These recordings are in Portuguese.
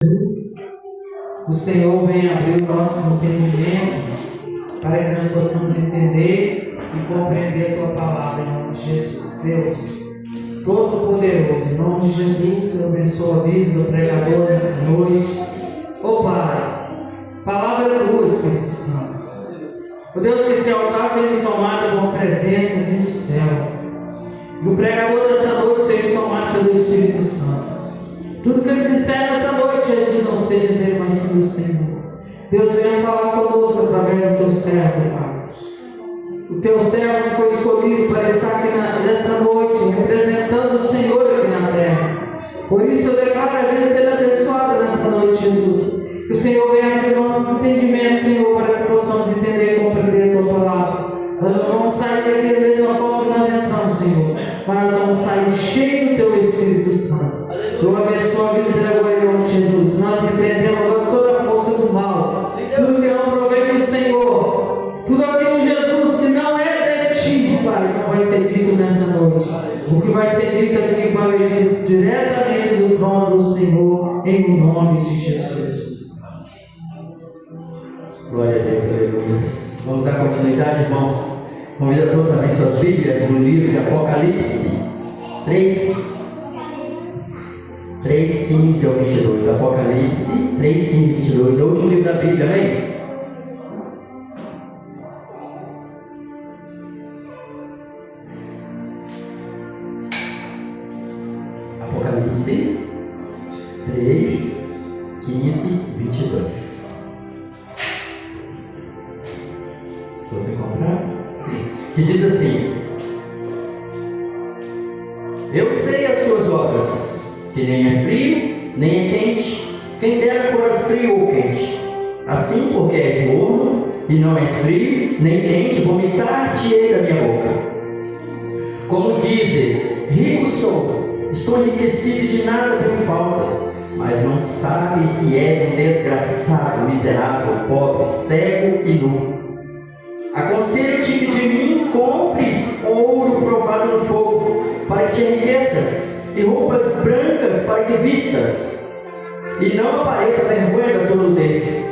O Senhor vem abrir o nosso entendimento para que nós possamos entender e compreender a Tua palavra em nome de Jesus. Deus Todo-Poderoso, em nome de Jesus, eu abençoo a vida do pregador nessa noite. Ó Pai, palavra Tua, Espírito Santo. Ó Deus, que esse altar seja tomado com a presença aqui do céu. Do pregador dessa noite seja tomado pelo Espírito Santo. Tudo que ele disser nessa noite, Jesus, não seja dele, mas sim do Senhor. Deus venha falar conosco através do Teu servo, Pai. O Teu servo foi escolhido para estar aqui nessa noite, representando o Senhor aqui na terra. Por isso eu declaro a vida dele abençoada nessa noite, Jesus. Que o Senhor venha abrir nossos entendimentos, Senhor, para que possamos entender e compreender a Tua palavra. Nós não vamos sair daqui da mesma forma que nós entramos, Senhor, mas nós vamos sair cheios do Teu Espírito Santo. Eu abençoo a vida dele agora em nome de Jesus. Nós repreendemos agora toda a força do mal, tudo que não provém do Senhor, tudo aquilo, Jesus, que não é de Ti, Pai, não vai ser dito nessa noite. O que vai ser dito aqui vai vir diretamente do trono do Senhor, em nome de Jesus. Glória a Deus, aleluia. Vamos dar continuidade, irmãos. Convido a todos a abrir suas Bíblias no livro de Apocalipse 3:15 ao 22. Apocalipse 3:15 ao 22. É o último livro da Bíblia, amém? Apocalipse 3:15 e 22. Vou te encontrar? Que diz assim: Eu sei as tuas obras, que nem é frio, nem é quente. Quem dera foras frio ou quente. Assim, porque és morno, e não és frio, nem quente, vomitar-te-ei da minha boca. Como dizes, rico sou, estou enriquecido e de nada tenho falta, mas não sabes que és um desgraçado, miserável, pobre, cego e nu. Aconselho-te que de mim compres ouro provado no fogo, para que te enriqueças, e roupas brancas para que vistas, e não apareça a vergonha da tua nudez,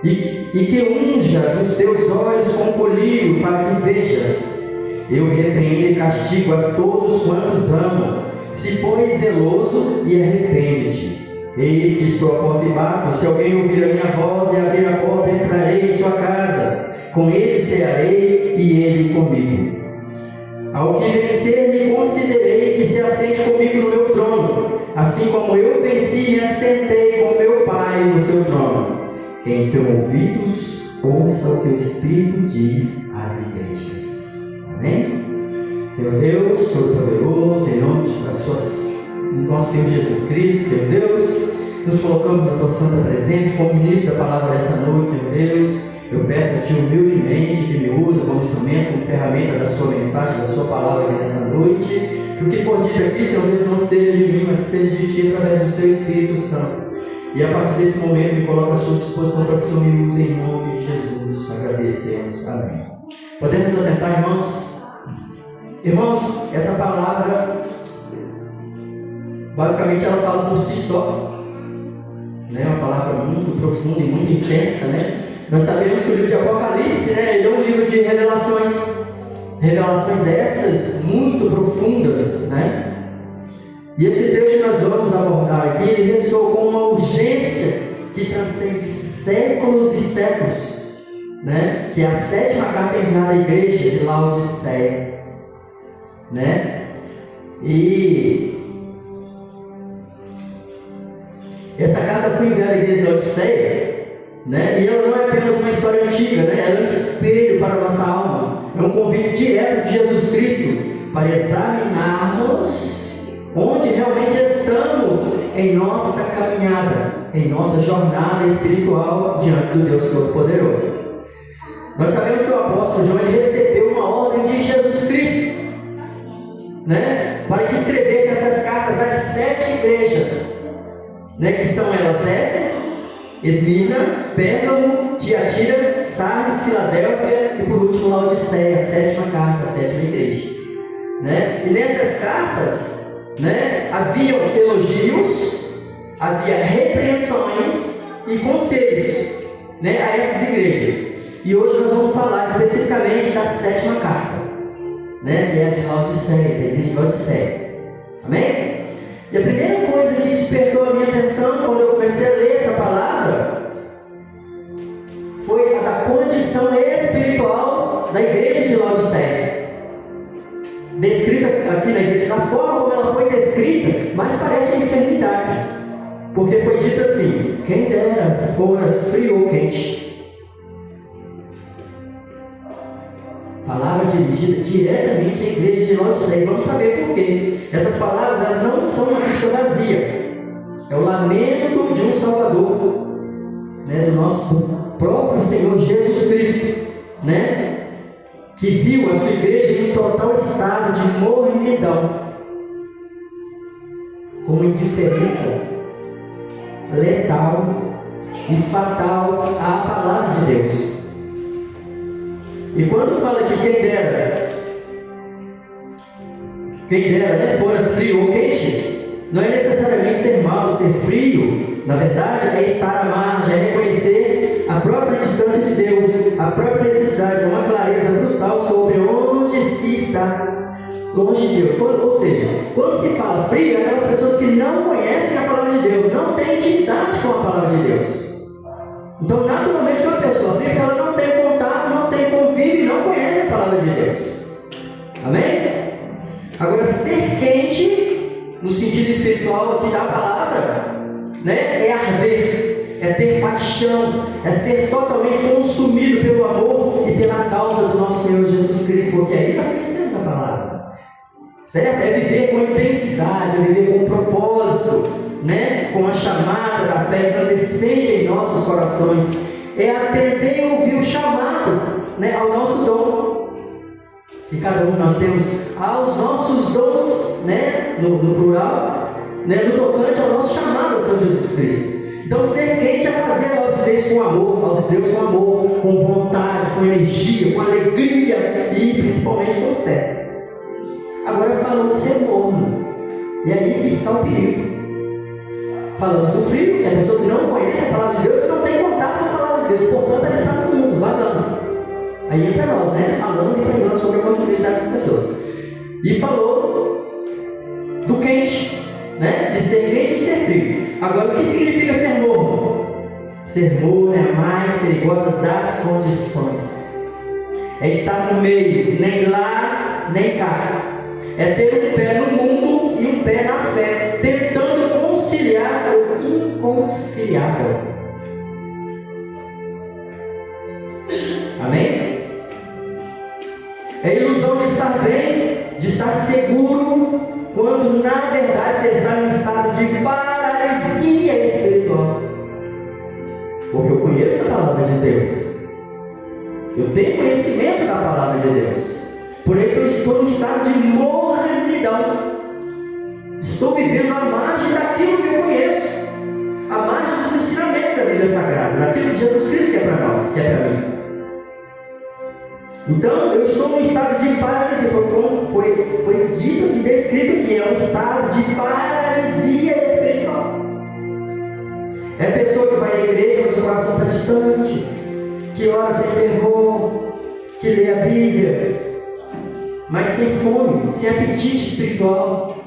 e que unjas os teus olhos com colírio para que vejas. Eu repreendo e castigo a todos quantos amo. Se pois zeloso e arrepende-te. Eis que estou à porta e bato. Se alguém ouvir a minha voz e abrir a porta, entrarei em sua casa. Com ele cearei e ele comigo. Ao que vencer, me considerei que se assente comigo no meu trono, assim como eu venci e me assentei com meu Pai no seu trono. Quem tem ouvidos, ouça o que o Espírito diz às igrejas. Amém? Senhor Deus, Todo-Poderoso, em nome do nosso Senhor Jesus Cristo, Senhor Deus, nos colocamos na Tua santa presença como ministro da palavra dessa noite, Senhor Deus. Eu peço a Ti humildemente que me use como instrumento, como ferramenta da Sua mensagem, da Sua palavra aqui nessa noite. Que o que for dito aqui, Senhor Deus, não seja de mim, mas que seja de Ti através do Seu Espírito Santo. E a partir desse momento me coloco à Sua disposição para que o Senhor me use em nome de Jesus. Agradecemos. Amém. Podemos nos assentar, irmãos? Irmãos, essa palavra, basicamente ela fala por si só. Né? Uma palavra muito profunda e muito intensa, né? Nós sabemos que o livro de Apocalipse, né, ele é um livro de revelações essas muito profundas, né? E esse texto que nós vamos abordar aqui, ele ressoa com uma urgência que transcende séculos e séculos, né? Que é a 7ª carta enviada à igreja de Laodiceia, né? E essa carta foi enviada à igreja de Laodiceia, né? E ela não é apenas uma história antiga, né? Ela é um espelho para a nossa alma, é um convite direto de Jesus Cristo para examinarmos onde realmente estamos em nossa caminhada, em nossa jornada espiritual diante do Deus Todo-Poderoso. Nós sabemos que o apóstolo João ele recebeu uma ordem de Jesus Cristo, né? Para que escrevesse essas cartas às 7 igrejas, né? Que são elas Éfeso, Esmirna, Pérgamo, Tiatira, Sardes, Filadélfia e por último Laodiceia, a 7ª carta, a 7ª igreja, né? E nessas cartas, né, haviam elogios, havia repreensões e conselhos, né, a essas igrejas. E hoje nós vamos falar especificamente da 7ª carta, né, que é a de Laodiceia, da igreja de Laodiceia. Amém? E a primeira coisa que despertou a minha atenção quando eu comecei a ler essa palavra foi a da condição espiritual da igreja de Laodiceia. Descrita aqui na igreja, da forma como ela foi descrita, mas parece uma enfermidade. Porque foi dito assim: quem dera foras frio ou quente. Palavra dirigida diretamente à igreja de Laodiceia. Vamos saber por quê. Essas palavras, elas não são uma crítica vazia. É o lamento de um Salvador, né, do nosso próprio Senhor Jesus Cristo, né, que viu a sua igreja em um total estado de mornidão, com indiferença letal e fatal à palavra de Deus. E quando fala que quem dera, né, foras frio ou quente, não é necessariamente ser mau, ser frio. Na verdade, é estar à margem, é reconhecer a própria distância de Deus, a própria necessidade, uma clareza brutal sobre onde se está longe de Deus. Ou seja, quando se fala frio, é aquelas pessoas que não conhecem a palavra de Deus, não têm intimidade com a palavra de Deus. Então, naturalmente, uma pessoa fria, porque ela não tem contato, não tem convívio, não conhece a palavra de Deus. Amém? Agora, ser quente, no sentido espiritual aqui da palavra, né, é arder, é ter paixão, é ser totalmente consumido pelo amor e pela causa do nosso Senhor Jesus Cristo, porque aí nós conhecemos a palavra, certo? É viver com intensidade, é viver com propósito, né, com a chamada da fé incandescente em nossos corações, é atender e ouvir o chamado, né, ao nosso dom. E cada um de nós temos aos nossos dons, né, no plural, né, no tocante ao nosso chamado ao Senhor Jesus Cristo. Então, ser quente é fazer a obra de Deus com amor, a obra de Deus com amor, com vontade, com energia, com alegria e principalmente com fé. Agora falamos de ser morno, e aí que está o perigo. Falamos do frio, que é a pessoa que não conhece a palavra de Deus, que não tem contato com a palavra de Deus, portanto ela está no mundo, vagando. Aí entra nós, né, falando e pregando sobre a continuidade dessas pessoas. E falou do quente, né, de ser quente e de ser frio. Agora, o que significa ser morno? Ser morno é a mais perigosa das condições. É estar no meio, nem lá, nem cá. É ter um pé no mundo e um pé na fé, tentando conciliar o inconciliável. Amém? É a ilusão de estar bem, de estar seguro, quando na verdade você está em estado de paralisia espiritual. Porque eu conheço a palavra de Deus, eu tenho conhecimento da palavra de Deus, porém eu estou em estado de mornidão, estou vivendo à margem daquilo que eu conheço, à margem dos ensinamentos da Bíblia Sagrada, daquilo que Jesus Cristo quer para nós, quer para mim. Então, eu estou num estado de paralisia, foi dito e descrito que é um estado de paralisia espiritual. É a pessoa que vai à igreja, mas o coração está distante, que ora sem fervor, que lê a Bíblia, mas sem fome, sem apetite espiritual.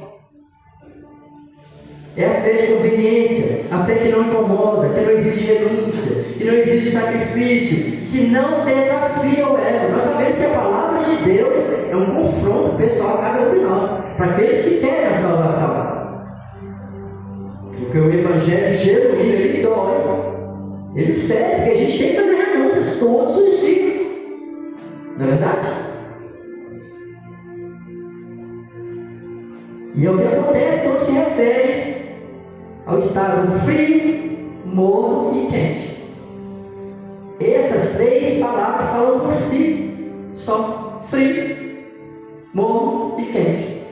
É a fé de conveniência, a fé que não incomoda, que não exige renúncia, que não exige sacrifício, que não desafia o ego. Nós sabemos que a palavra de Deus é um confronto pessoal a cada um de nós, para aqueles que querem a salvação. Porque o evangelho genuíno, ele dói, ele fere, porque a gente tem que fazer renúncias todos os dias. Não é verdade? E é o que acontece quando se refere ao estado frio, morno e quente. Essas três palavras falam por si só: frio, morno e quente.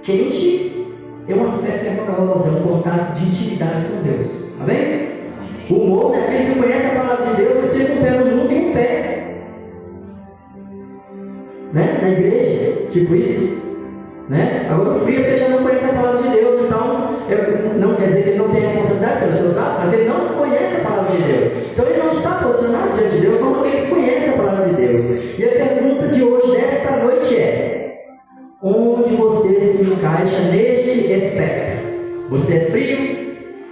Quente é uma fé fervorosa, é um contato de intimidade com Deus. Amém? O morno é aquele que conhece a palavra de Deus, mas fica um pé no mundo e um pé, né, na igreja, tipo isso. né? Agora o frio é porque já não conhece a palavra de Deus, então não quer dizer que ele não tem responsabilidade pelos seus atos, mas ele não conhece a palavra de Deus. Então ele não está posicionado diante de Deus como aquele que conhece a palavra de Deus. E a pergunta de hoje, desta noite é: onde você se encaixa neste aspecto? Você é frio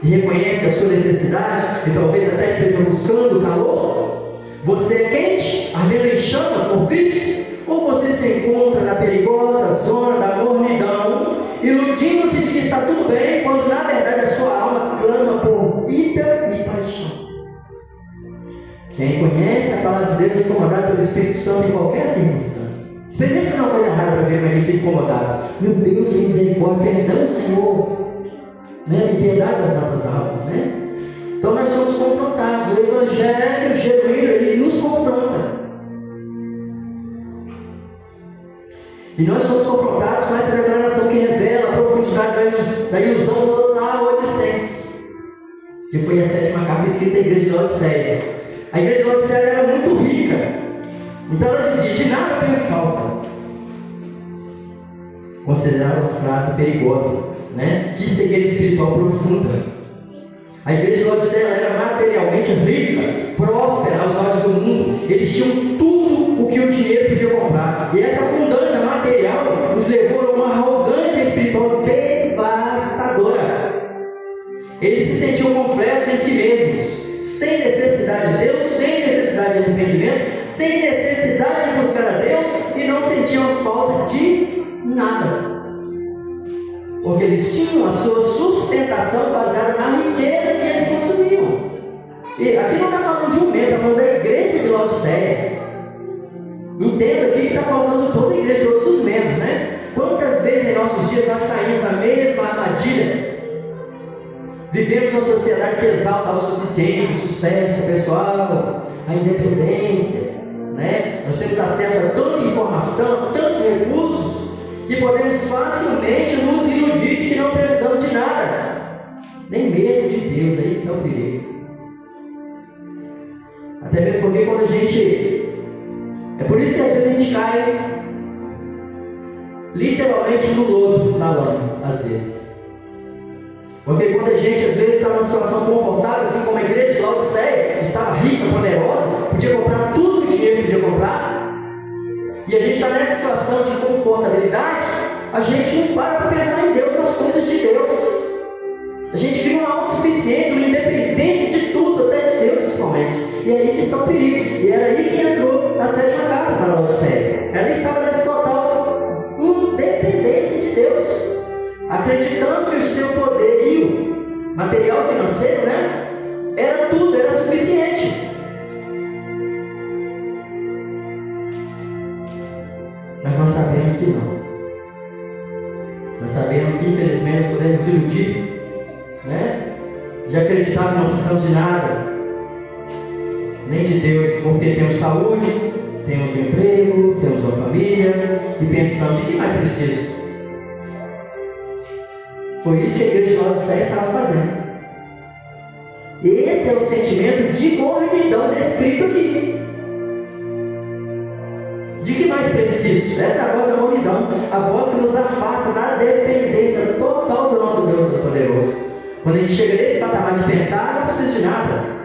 e reconhece a sua necessidade e talvez até esteja buscando calor? Você é quente, ardendo em chamas por Cristo? Ou você se encontra na perigosa zona da mornidão, iludindo-se de que está tudo bem, quando na verdade a sua alma clama por vida e paixão? Quem conhece a palavra de Deus é incomodado pelo Espírito Santo em qualquer circunstância. Experimente fazer uma coisa errada para ver como é que fica incomodado. Meu Deus, tem misericórdia, perdão, Senhor. Né? Liberdade das nossas almas, né? Então nós somos confrontados. O Evangelho genuíno, ele nos confronta. E nós somos confrontados com essa declaração que revela a profundidade da ilusão do Laodicense, que foi a 7ª carta escrita à igreja de Laodiceia. A igreja de Laodiceia era muito rica, então ela dizia: de nada tenho falta. Considerada uma frase perigosa, né? De cegueira espiritual profunda. A igreja de Laodiceia era materialmente rica, próspera aos olhos do mundo. Eles tinham tudo o que o dinheiro podia comprar. E essa abundância material os levou a uma arrogância espiritual devastadora. Eles se sentiam completos em si mesmos, sem necessidade de Deus, sem necessidade de arrependimento, sem necessidade de buscar a Deus, e não sentiam falta de nada. Porque eles tinham a sua sustentação baseada na riqueza que eles consumiam. E aqui não está falando de um membro, está falando da igreja de Laodiceia. Entenda aqui que está falando toda a igreja, todos os membros, né? Quantas vezes em nossos dias nós caímos na mesma armadilha? Vivemos uma sociedade que exalta a autossuficiência, o sucesso pessoal, a independência, né? Nós temos acesso a tanta informação, tantos recursos, que podemos facilmente nos iludir de que não precisamos de nada, nem mesmo de Deus. Aí está o perigo. Até mesmo porque quando a gente... É por isso que às vezes a gente cai literalmente no lodo, na lama, às vezes. Porque quando a gente às vezes está numa situação confortável, assim como a igreja de Laodiceia estava rica, poderosa, podia comprar tudo que o dinheiro podia comprar, e a gente está nessa situação de confortabilidade, a gente não para pensar em Deus, nas coisas de Deus. A gente cria uma autossuficiência, uma independência de tudo, até de Deus principalmente. E aí que está o perigo. E era aí que entrou a 7ª carta para a Laodiceia. Ela estava nessa total independência de Deus, acreditando que o seu poderio material financeiro, né, era tudo, era suficiente. Mas nós sabemos que não. Nós sabemos que infelizmente nós podemos iludir, né? De acreditar que não precisamos de nada, nem de Deus, porque temos saúde, temos um emprego, temos uma família, e pensamos: de que mais preciso? Foi isso que a igreja de Laodiceia estava fazendo. Esse é o sentimento de mornidão descrito aqui. De que mais preciso? Essa é a voz da mornidão, a voz que nos afasta da dependência total do nosso Deus Todo-Poderoso. Quando a gente chega nesse patamar de pensar: não preciso de nada.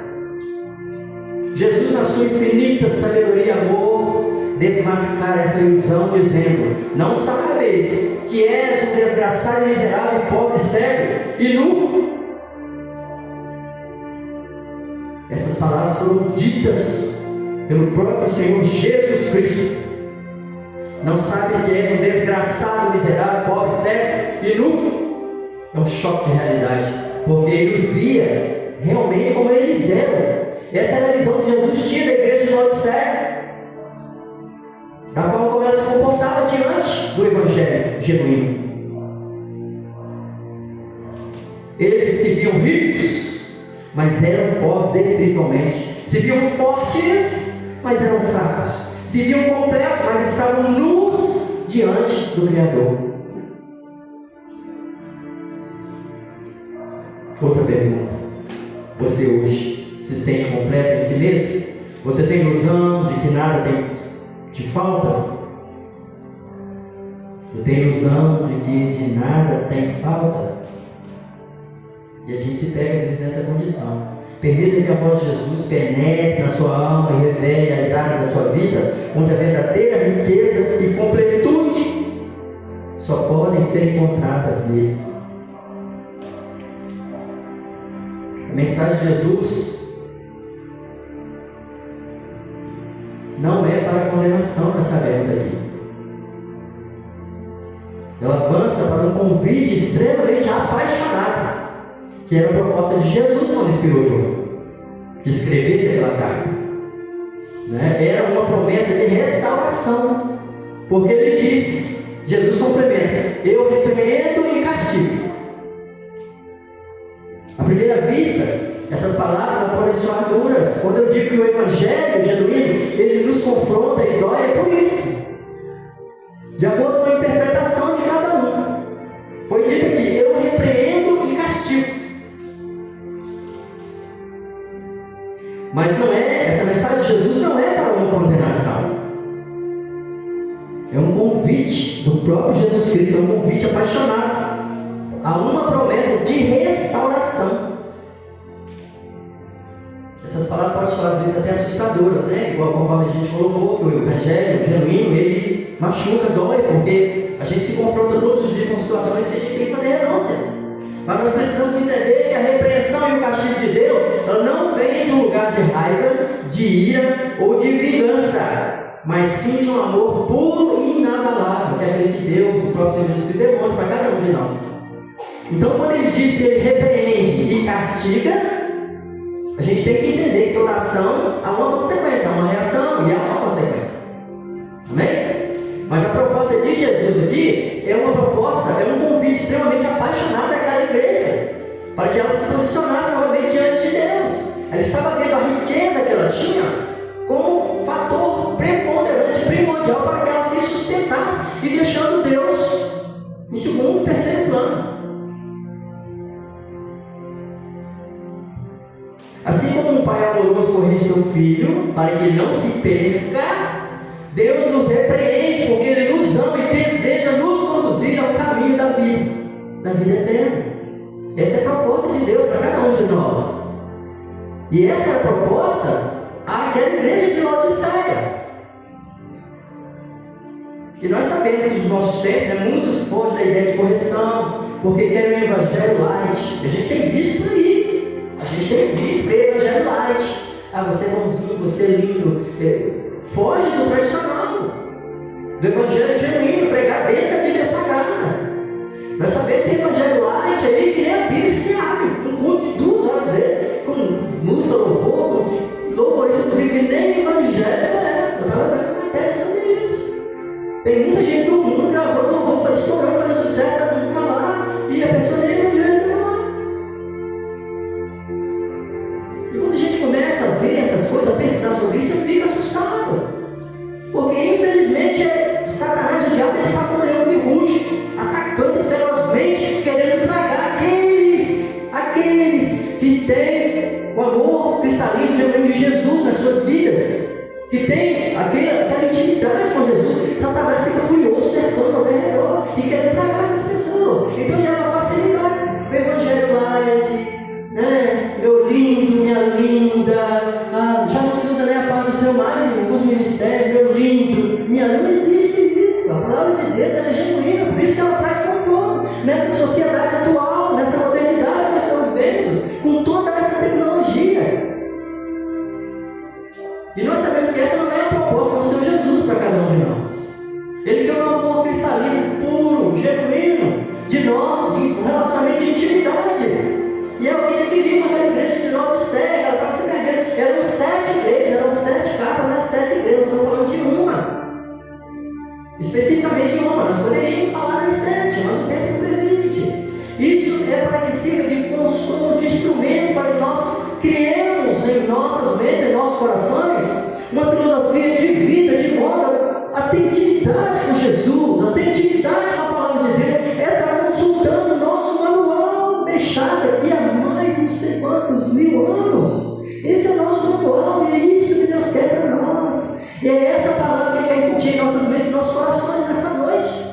Jesus, na sua infinita sabedoria e amor, desmascara essa ilusão, dizendo: não sabes que és um desgraçado, miserável, pobre, cego e nu? Essas palavras foram ditas pelo próprio Senhor Jesus Cristo. Não sabes que és um desgraçado, miserável, pobre, cego e nu? É um choque de realidade, porque ele os via realmente como eles eram. Essa era a visão que Jesus tinha da igreja de Laodiceia, da forma como ela se comportava diante do Evangelho genuíno. Eles se viam ricos, mas eram pobres espiritualmente. Se viam fortes, mas eram fracos. Se viam completos, mas estavam nus diante do Criador. Outra pergunta: você hoje se sente completo em si mesmo? Você tem ilusão de que nada te falta? Você tem ilusão de que de nada tem falta. E a gente se pega às vezes nessa condição. Permita que a voz de Jesus penetre na sua alma e revele as áreas da sua vida, onde a verdadeira riqueza e completude só podem ser encontradas nele. A mensagem de Jesus não é para condenação, nós sabemos aqui. Ela avança para um convite extremamente apaixonado, que era a proposta de Jesus quando inspirou João, que escrevesse aquela carta. Era uma promessa de restauração, porque ele diz, Jesus complementa: eu repreendo e castigo. À primeira vista, essas palavras podem soar duras. Quando eu digo que o Evangelho genuíno, ele nos confronta e dói, é por isso. De acordo com a interpretação de cada um. Foi dito aqui: eu repreendo e castigo. Mas não é, essa mensagem de Jesus não é para uma condenação. É um convite do próprio Jesus Cristo, é um convite apaixonado a uma promessa de restauração. Essas palavras podem ser às vezes até assustadoras, igual conforme a gente colocou, que o Evangelho genuíno, ele machuca, dói, porque a gente se confronta todos os dias com situações que a gente tem que fazer renúncias. Mas nós precisamos entender que a repreensão e o castigo de Deus, ela não vem de um lugar de raiva, de ira ou de vingança, mas sim de um amor puro e inabalável, que é aquele que Deus, o próprio Senhor Jesus Cristo, demonstra para cada um de nós. Então, quando ele diz que ele repreende e castiga, a gente tem que entender que toda ação há uma consequência, há uma reação e há uma consequência. Amém? Mas a proposta de Jesus aqui é uma proposta, é um convite extremamente apaixonado daquela igreja, para que ela se posicionasse novamente diante de Deus. Ela estava vendo a riqueza que ela tinha como fator preponderante, primordial, para que ela se sustentasse e deixando Deus em segundo, terceiro plano. Assim como um pai amoroso corrige seu filho para que ele não se perca, Deus nos repreende porque Ele nos ama e deseja nos conduzir ao caminho da vida eterna. Essa é a proposta de Deus para cada um de nós. E essa é a proposta àquela igreja de Laodiceia. E nós sabemos que nos nossos tempos muitos fogem da ideia de correção, porque querem um evangelho light. A gente tem visto por aí. A gente tem visto o evangelho light. Você é bonzinho, você é lindo. Foge do tradicional, do evangelho genuíno, pregar dentro da Bíblia Sagrada. Nós sabemos que o evangelho light aí, que nem a Bíblia se abre, um culto de 2 horas às vezes, com música, louvor, isso inclusive que nem evangelho é. Eu estava vendo uma matéria sobre isso. Tem muita gente do mundo gravando louvor, foi estourando, fazendo sucesso, está tudo para lá, e a pessoa nem evangelho está lá. E quando a gente começa a ver essas coisas, a pesquisar sobre isso, eu fico assustado. Porque infelizmente Satanás, o diabo, ele está com o leão que ruge, atacando ferozmente, querendo tragar aqueles que têm o amor cristalino genuíno de Jesus nas suas vidas, que tem aquela intimidade com Jesus. Satanás fica furioso, cercando ao redor e querendo tragar essas pessoas. Então ele leva facilidade. O evangelho light, meu lindo, minha linda, já não se usa nem a palavra do Senhor mais em alguns ministérios, meu lindo, minha linda, não existe isso. A palavra de Deus é genuína, por isso que ela traz conforto nessa sociedade atual, nessa modernidade que nós estamos vendo, com toda essa tecnologia. E nós sabemos que essa não é a proposta do Senhor Jesus para cada um de nós. Ele quer um amor cristalino, puro, genuíno, de nós, de um relacionamento de intimidade. E é o que ele queria com aquela igreja de Laodiceia, ela estava se perdendo. Eram 7 igrejas, eram 7 capas nas 7 igrejas, nós estamos falando de uma. Especificamente uma, nós poderíamos falar em 7, mas o tempo não permite. Isso é para que sirva de consumo, de instrumento para que nós criemos em nossas mentes, em nossos corações, uma filosofia de vida, de modo a ter intimidade com Jesus, a ter intimidade com a palavra de Deus, é estar consultando o nosso manual deixado aqui há mais não sei quantos mil anos. Esse é o nosso manual e é isso que Deus quer para nós. E é essa palavra que Ele quer incutir em nossas mentes, em nossos corações nessa noite.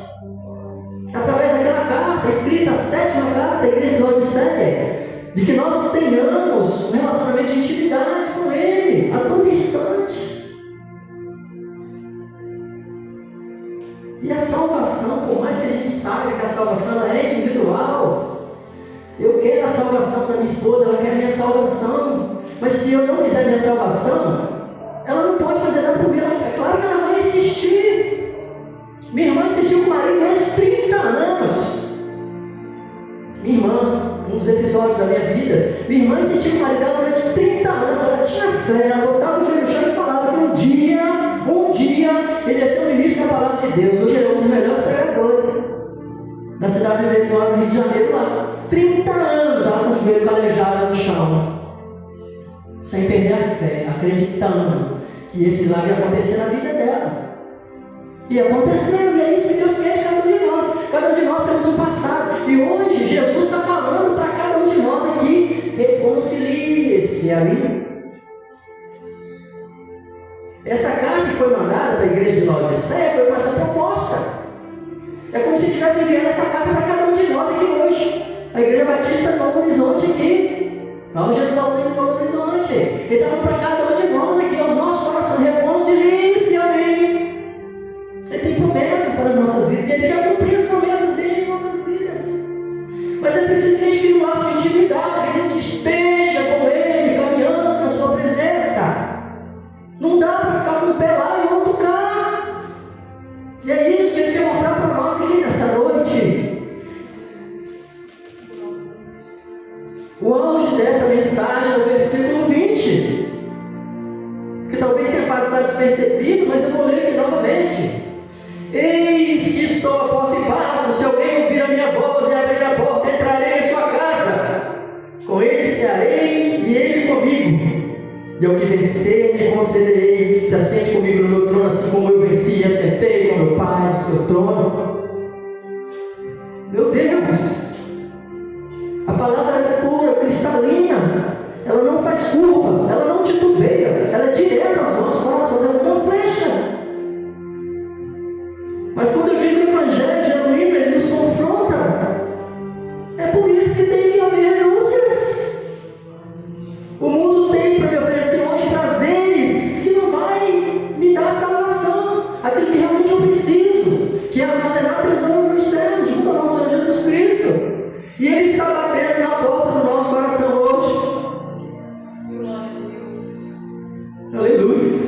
salvação. Mas se eu não quiser minha salvação, ela não pode fazer nada por mim. É claro que ela vai insistir. Minha irmã insistiu com o marido durante 30 anos. Minha irmã, um dos episódios da minha vida, minha irmã insistiu com o marido dela durante 30 anos. Ela tinha fé, ela botava o joelho no chão e falava que um dia, ele ia ser o ministro da palavra de Deus. Hoje ele é um dos melhores pregadores da cidade de Leite, do Rio de Janeiro, lá. 30 anos ela com o joelho calejado no chão, sem perder a fé, acreditando que esse milagre ia acontecer na vida dela. E aconteceu, e é isso que Deus quer de cada um de nós. Cada um de nós temos um passado. E hoje Jesus está falando para cada um de nós aqui: reconcilie-se a mim. Essa carta que foi mandada para a igreja de Laodiceia foi com essa proposta. É como se estivesse enviando essa carta para cada um de nós aqui hoje. A Igreja Batista Novo Horizonte aqui. Nova Jerusalém do Novo Horizonte. Ele está falando para cada um de nós aqui, aos nossos corações: reconcilie-se a mim. Ele tem promessas para as nossas vidas e Ele quer cumprir as promessas dele em nossas vidas. Mas é preciso que a gente crie um laço de intimidade, que a gente esteja com Ele, caminhando na sua presença. Não dá para ficar com o pé lá e o outro cá. E é isso que Ele quer mostrar para nós aqui nessa noite. O auge desta mensagem é o versículo 20, que talvez tenha passado despercebido, mas eu vou ler aqui novamente. Eis que estou à porta e bato. Se alguém ouvir a minha voz e abrir a porta, entrarei em sua casa. Com ele cearei e ele comigo. E ao que vencer, me concederei: se assente comigo no meu trono, assim como eu venci e assentei com meu Pai no seu trono. Meu Deus! A palavra é pura, cristalina. Ela não faz curva, ela não titubeia, ela é direta aos nossos corações, ela não flecha. Mas quando eu digo que o Evangelho genuíno, ele nos confronta. É por isso que tem que haver renúncias. O mundo tem para me oferecer hoje prazeres que não vai me dar salvação, aquilo que realmente eu preciso, que é armazenar tesouro nos céus, junto ao nosso Senhor Jesus Cristo. E Ele está batendo na porta do nosso coração hoje. Glória a Deus. Aleluia.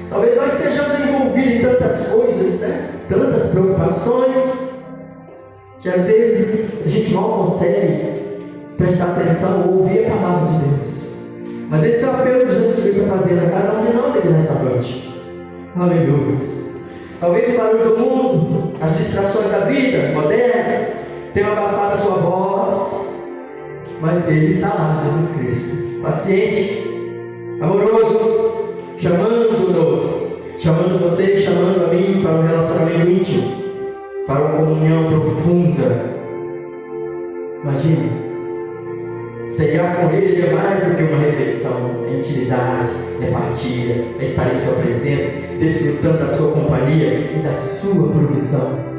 Talvez nós estejamos envolvidos em tantas coisas, né? Tantas preocupações, que às vezes a gente mal consegue prestar atenção ou ouvir a palavra de Deus. Mas esse é o apelo que Jesus Cristo está fazendo a cada um de nós aqui nessa noite. Aleluia. Talvez o barulho do mundo, as distrações da vida moderna, tenham abafado a sua voz, mas Ele está lá, Jesus Cristo, paciente, amoroso, chamando-nos, chamando você, chamando a mim para um relacionamento íntimo, para uma comunhão profunda. Imagina, cear com Ele é mais do que uma refeição, é intimidade, é partilha, é estar em sua presença, desfrutando da sua companhia e da sua provisão.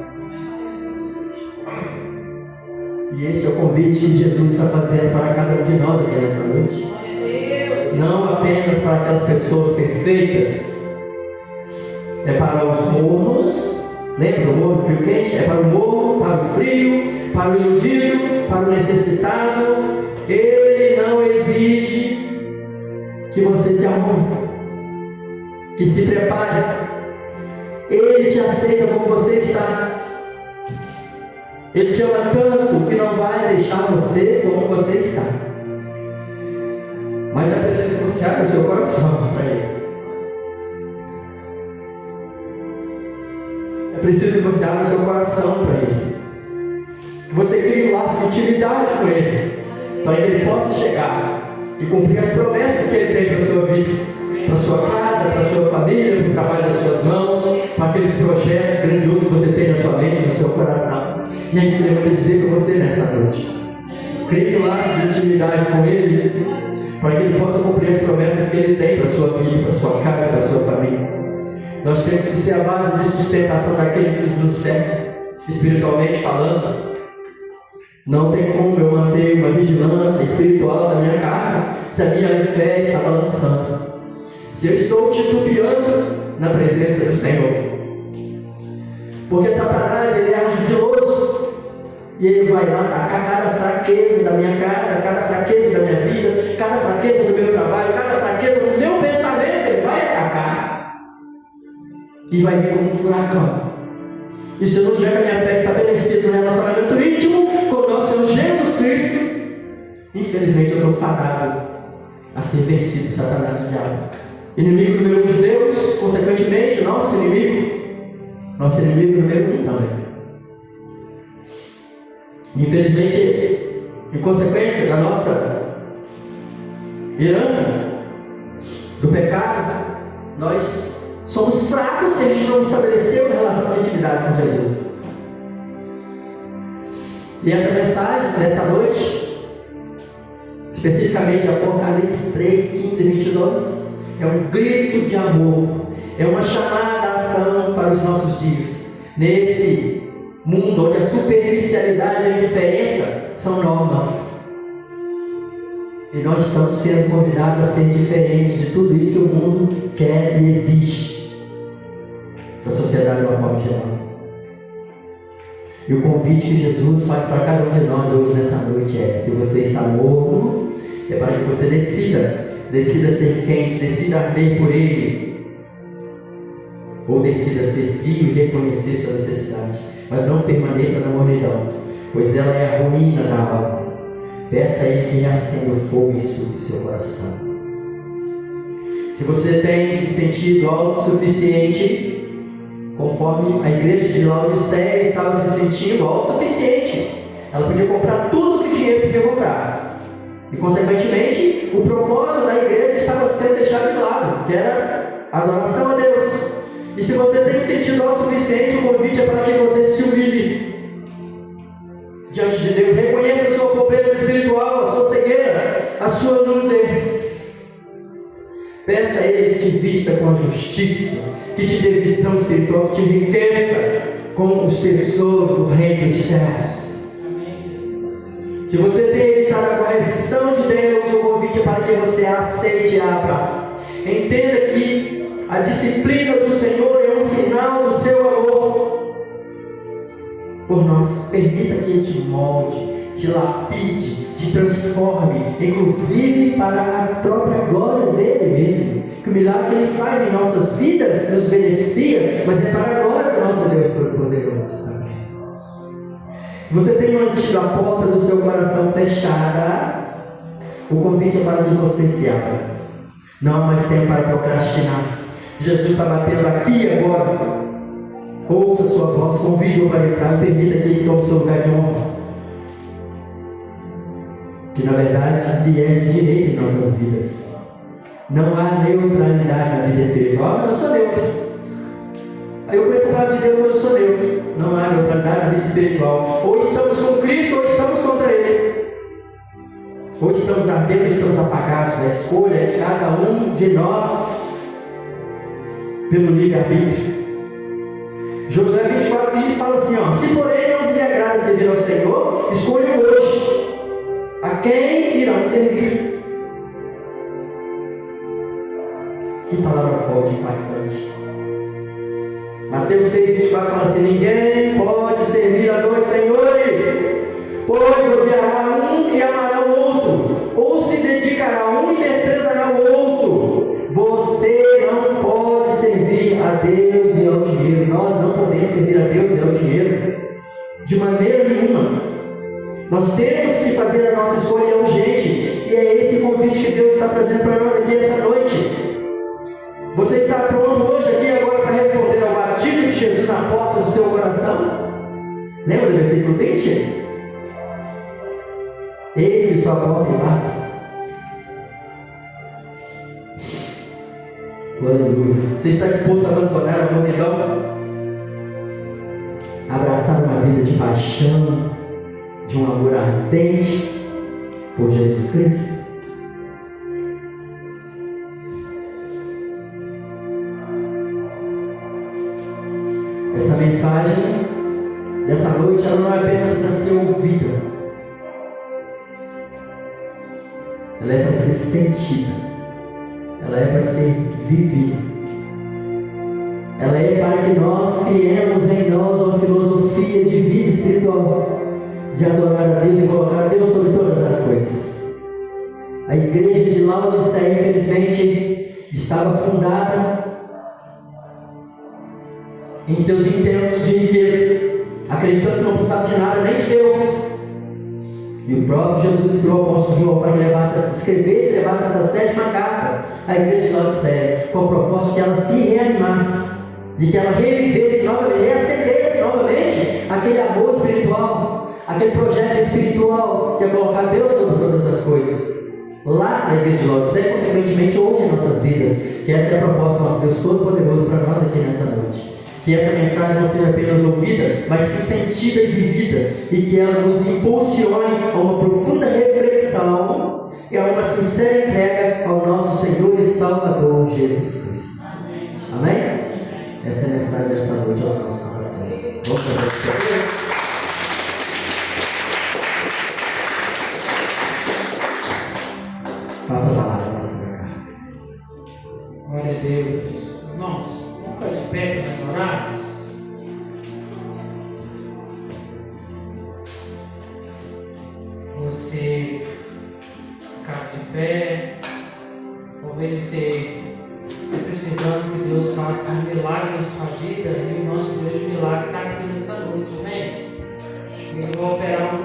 E esse é o convite que Jesus está fazendo para cada um de nós aqui nessa noite. Não apenas para aquelas pessoas perfeitas, é para os mornos. Lembra do morno frio quente? É para o morno, para o frio, para o iludido, para o necessitado. Ele não exige que você se arrume, que se prepare. Ele te aceita como você está. Ele te ama tanto que não vai deixar você como você está. Mas é preciso que você abra o seu coração para Ele. É preciso que você abra o seu coração para Ele. Que você crie um laço de intimidade com Ele, para que Ele possa chegar e cumprir as promessas que Ele tem para a sua vida, para a sua casa, para a sua família, para o trabalho das suas mãos, para aqueles projetos grandiosos que você tem na sua mente, no seu coração. E é isso que eu quero dizer para você nessa noite. Crie um laço de intimidade com Ele, para que Ele possa cumprir as promessas que Ele tem para a sua vida, para a sua casa, para a sua família. Nós temos que ser a base de sustentação daqueles que nos servem, espiritualmente falando. Não tem como eu manter uma vigilância espiritual na minha casa se a minha fé está balançando, se eu estou titubeando na presença do Senhor. Porque Satanás, ele é ardiloso, E Ele vai lá atacar cada fraqueza da minha casa, cada fraqueza da minha vida, cada fraqueza do meu trabalho, cada fraqueza do meu pensamento. Ele vai atacar. E vai vir como um furacão. E se eu não tiver com a minha fé estabelecida no relacionamento íntimo com o nosso Senhor Jesus Cristo, infelizmente eu estou fadado a ser vencido, Satanás e o diabo. Inimigo número 1 de Deus, consequentemente, o nosso inimigo número 1 também. Infelizmente, em consequência da nossa herança do pecado, nós somos fracos se a gente não estabeleceu uma relação de intimidade com Jesus. E essa mensagem, nessa noite, especificamente Apocalipse 3, 15 e 22, é um grito de amor, é uma chamada à ação para os nossos dias. Nesse mundo onde a superficialidade e a indiferença são normas, e nós estamos sendo convidados a ser diferentes de tudo isso que o mundo quer e exige da sociedade de uma forma geral. E o convite que Jesus faz para cada um de nós hoje nessa noite é: se você está morno, é para que você decida ser quente, decida arder por Ele, ou decida ser frio e reconhecer sua necessidade, mas não permaneça na mornidão, pois ela é a ruína da alma. Peça a Ele que reacenda o fogo e estude o seu coração. Se você tem se sentido autossuficiente, conforme a igreja de Laodiceia estava se sentindo autossuficiente, ela podia comprar tudo que o dinheiro podia comprar, e consequentemente o propósito da igreja estava sendo deixado de lado, que era a adoração a Deus. E se você tem se sentido autossuficiente, o convite é para que você se humilhe diante de Deus, reconheça a sua pobreza espiritual, a sua cegueira, a sua nudez. Peça a Ele que te vista com a justiça, que te dê visão espiritual, que te enriqueça com os tesouros do reino dos céus. Se você tem evitado a correção de Deus, o convite é para que você a aceite e a abrace. Entenda que a disciplina do Senhor é um sinal do seu amor por nós. Permita que Ele te molde, te lapide, te transforme, inclusive para a própria glória dele mesmo. Que o milagre que Ele faz em nossas vidas nos beneficia, mas é para a glória do nosso Deus Todo-Poderoso também. Se você tem mantido a porta do seu coração fechada, o convite é para que você se abra. Não há mais tempo para procrastinar. Jesus está batendo aqui e agora. Ouça sua voz, convide-o para entrar e permita que Ele tome seu lugar de honra, que na verdade Ele é de direito em nossas vidas. Não há neutralidade na vida espiritual. Eu sou neutro. Aí eu conheço a palavra de Deus, mas eu sou neutro. Não há neutralidade na vida espiritual. Ou estamos com Cristo ou estamos contra Ele. Ou estamos ardendo ou estamos apagados. A escolha é de cada um de nós pelo livre-arbítrio. Josué 24:15 fala assim: se porém não lhe agrada servir ao Senhor, escolha hoje a quem irão servir. Que palavra forte e impactante. Mateus 6:24 fala assim: ninguém pode servir a dois senhores, pois odiará um e amará o outro, ou se dedicará a um e desprezará o outro. Você não pode servir a Deus e ao dinheiro. Nós não podemos servir a Deus e ao dinheiro de maneira nenhuma. Nós temos que fazer a nossa escolha urgente, e é esse convite que Deus está trazendo para nós aqui essa noite. Você está pronto hoje aqui agora para responder ao batido de Jesus na porta do seu coração? Lembra do versículo 20? Eis que sua porta e bate. Aleluia. Você está disposto a abandonar a mornidão? Abraçar uma vida de paixão, de um amor ardente por Jesus Cristo? Essa mensagem dessa noite, ela não é apenas para ser ouvida, ela é para ser sentida, ela é para ser vivida, ela é para que nós criemos em nós uma filosofia de vida espiritual, de adorar a Deus e colocar a Deus sobre todas as coisas. A igreja de Laodiceia, infelizmente, estava fundada em seus intentos de riqueza, acreditando que não precisava de nada nem de Deus. E o próprio Jesus criou o apóstolo João para que escrevesse e levasse essa 7ª carta à igreja de Laodiceia, com o propósito de que ela se reanimasse, de que ela revivesse novamente, reacendesse novamente aquele amor espiritual, aquele projeto espiritual que é colocar Deus sobre todas as coisas. Lá na igreja de Laodiceia, consequentemente hoje em nossas vidas, que essa é a proposta do nosso Deus Todo-Poderoso para nós aqui nessa noite. Que essa mensagem não seja apenas ouvida, mas sim sentida e vivida, e que ela nos impulsione a uma profunda reflexão e a uma sincera entrega ao nosso Senhor e Salvador Jesus Cristo. Amém? Essa é a mensagem desta noite aos nossos corações. Vamos fazer. Passa a palavra, nossa cá. Glória a Deus. Irmãos, vamos ficar de pé para orarmos. Você ficasse de pé. Talvez você esteja precisando que Deus faça um milagre na sua vida. E o nosso Deus de milagre está aqui nessa noite, amém? Ele vai operar um